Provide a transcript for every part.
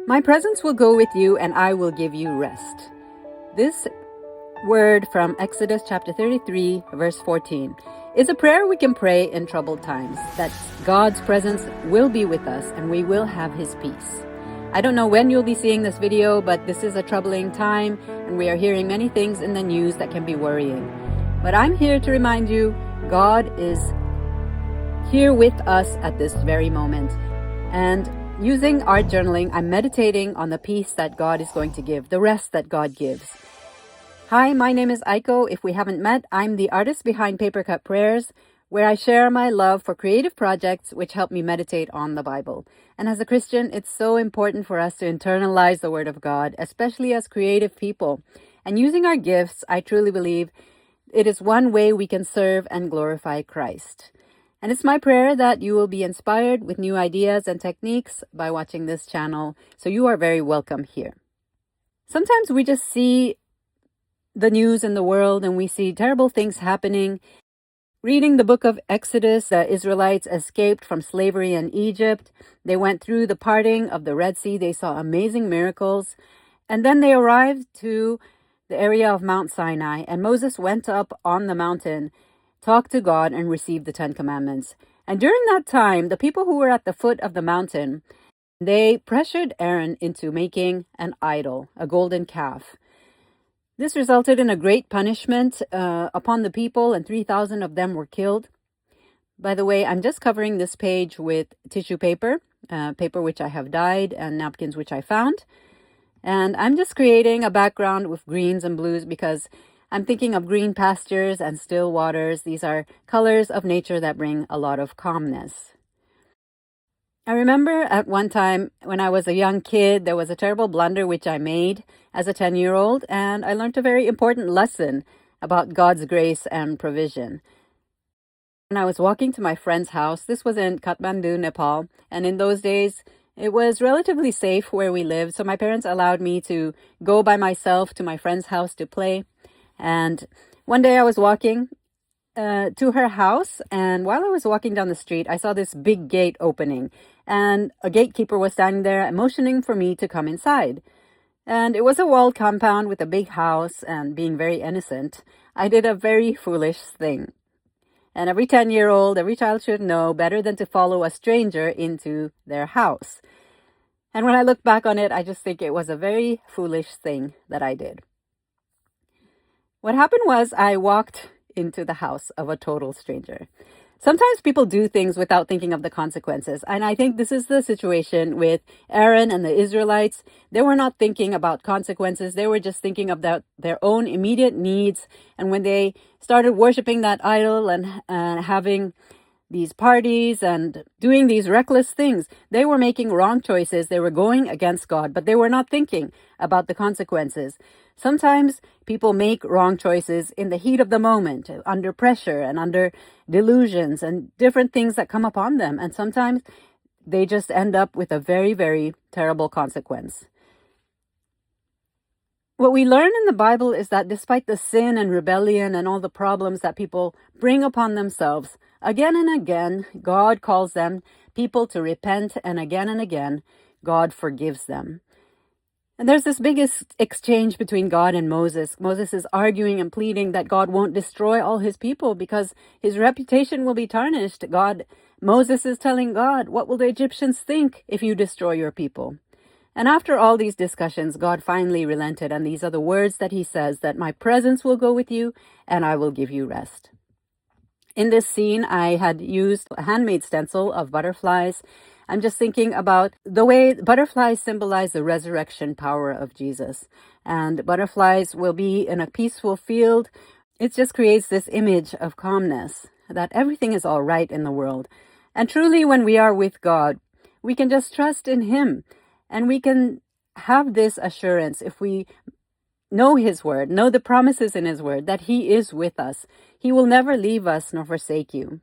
My presence will go with you, and I will give you rest. This word from Exodus chapter 33, verse 14, is a prayer we can pray in troubled times, that God's presence will be with us and we will have His peace. I don't know when you'll be seeing this video, but this is a troubling time, and we are hearing many things in the news that can be worrying. But I'm here to remind you, God is here with us at this very moment. And using art journaling, I'm meditating on the peace that God is going to give, the rest that God gives. Hi, my name is Aiko. If we haven't met, I'm the artist behind Paper Cut Prayers, where I share my love for creative projects which help me meditate on the Bible. And as a Christian, it's so important for us to internalize the Word of God, especially as creative people. And using our gifts, I truly believe it is one way we can serve and glorify Christ. And it's my prayer that you will be inspired with new ideas and techniques by watching this channel. So you are very welcome here. Sometimes we just see the news in the world and we see terrible things happening. Reading the book of Exodus, the Israelites escaped from slavery in Egypt. They went through the parting of the Red Sea. They saw amazing miracles. And then they arrived to the area of Mount Sinai. And Moses went up on the mountain, talked to God, and received the 10 Commandments. And during that time, the people who were at the foot of the mountain, they pressured Aaron into making an idol, a golden calf. This resulted in a great punishment upon the people, and 3,000 of them were killed. By the way, I'm just covering this page with tissue paper, paper which I have dyed, and napkins which I found. And I'm just creating a background with greens and blues because I'm thinking of green pastures and still waters. These are colors of nature that bring a lot of calmness. I remember at one time when I was a young kid, there was a terrible blunder which I made as a 10-year-old, and I learned a very important lesson about God's grace and provision. When I was walking to my friend's house, this was in Kathmandu, Nepal, and in those days, it was relatively safe where we lived, so my parents allowed me to go by myself to my friend's house to play. And one day I was walking to her house, and while I was walking down the street, I saw this big gate opening, and a gatekeeper was standing there motioning for me to come inside. And it was a walled compound with a big house, and being very innocent, I did a very foolish thing. And every 10-year-old, every child should know better than to follow a stranger into their house. And when I look back on it, I just think it was a very foolish thing that I did. What happened was I walked into the house of a total stranger. Sometimes people do things without thinking of the consequences. And I think this is the situation with Aaron and the Israelites. They were not thinking about consequences. They were just thinking of their own immediate needs. And when they started worshiping that idol and having these parties and doing these reckless things, they were making wrong choices. They were going against God, but they were not thinking about the consequences. Sometimes people make wrong choices in the heat of the moment, under pressure and under delusions and different things that come upon them. And sometimes they just end up with a very, very terrible consequence. What we learn in the Bible is that despite the sin and rebellion and all the problems that people bring upon themselves, again and again, God calls them people to repent, and again, God forgives them. And there's this biggest exchange between God and Moses. Moses is arguing and pleading that God won't destroy all his people because his reputation will be tarnished. Moses is telling God, what will the Egyptians think if you destroy your people? And after all these discussions, God finally relented. And these are the words that he says, that my presence will go with you and I will give you rest. In this scene, I had used a handmade stencil of butterflies. I'm just thinking about the way butterflies symbolize the resurrection power of Jesus. And butterflies will be in a peaceful field. It just creates this image of calmness, that everything is all right in the world. And truly, when we are with God, we can just trust in him. And we can have this assurance if we know his word, know the promises in his word, that he is with us. He will never leave us nor forsake you.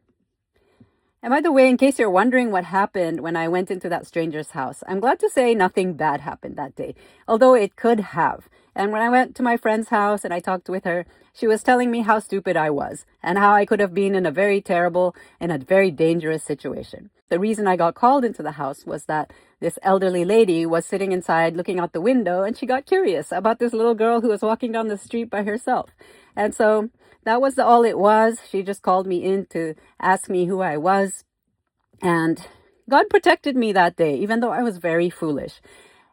And by the way, in case you're wondering what happened when I went into that stranger's house, I'm glad to say nothing bad happened that day, although it could have. And when I went to my friend's house and I talked with her, she was telling me how stupid I was and how I could have been in a very terrible and a very dangerous situation. The reason I got called into the house was that this elderly lady was sitting inside looking out the window, and she got curious about this little girl who was walking down the street by herself. And so that was all it was. She just called me in to ask me who I was. And God protected me that day, even though I was very foolish.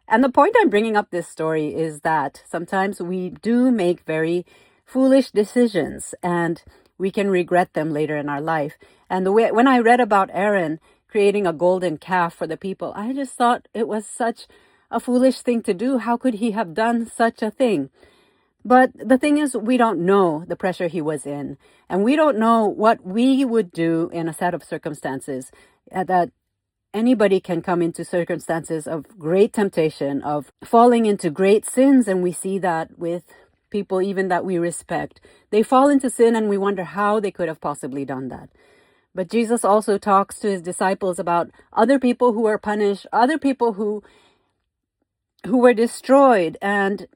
And the point I'm bringing up this story is that sometimes we do make very foolish decisions, and we can regret them later in our life. And when I read about Aaron creating a golden calf for the people, I just thought it was such a foolish thing to do. How could he have done such a thing? But the thing is, we don't know the pressure he was in, and we don't know what we would do in a set of circumstances that anybody can come into circumstances of great temptation, of falling into great sins. And we see that with people even that we respect. They fall into sin and we wonder how they could have possibly done that. But Jesus also talks to his disciples about other people who were punished, other people who were destroyed. And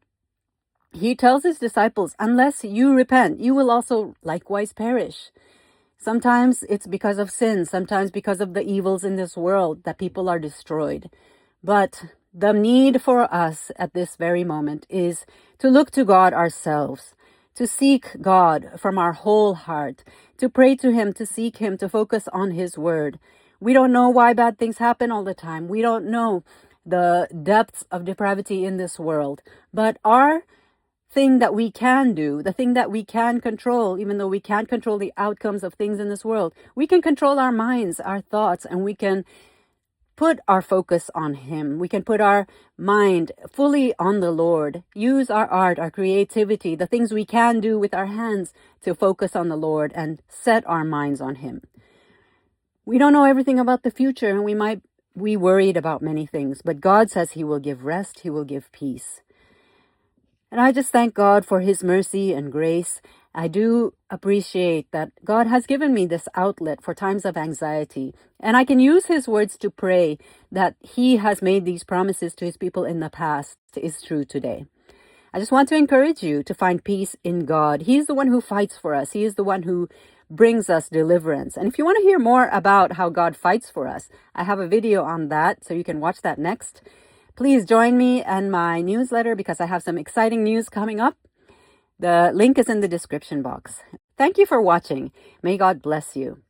he tells his disciples, unless you repent, you will also likewise perish. Sometimes it's because of sin, sometimes because of the evils in this world that people are destroyed. But the need for us at this very moment is to look to God ourselves, to seek God from our whole heart, to pray to him, to seek him, to focus on his word. We don't know why bad things happen all the time. We don't know the depths of depravity in this world. But our thing that we can do, the thing that we can control, even though we can't control the outcomes of things in this world, we can control our minds, our thoughts, and we can put our focus on him. We can put our mind fully on the Lord, use our art, our creativity, the things we can do with our hands to focus on the Lord and set our minds on him. We don't know everything about the future, and we might be worried about many things, but God says he will give rest, he will give peace. And I just thank God for his mercy and grace. I do appreciate that God has given me this outlet for times of anxiety. And I can use his words to pray that he has made these promises to his people in the past is true today. I just want to encourage you to find peace in God. He's the one who fights for us. He is the one who brings us deliverance. And if you want to hear more about how God fights for us, I have a video on that, so you can watch that next. Please join me and my newsletter because I have some exciting news coming up. The link is in the description box. Thank you for watching. May God bless you.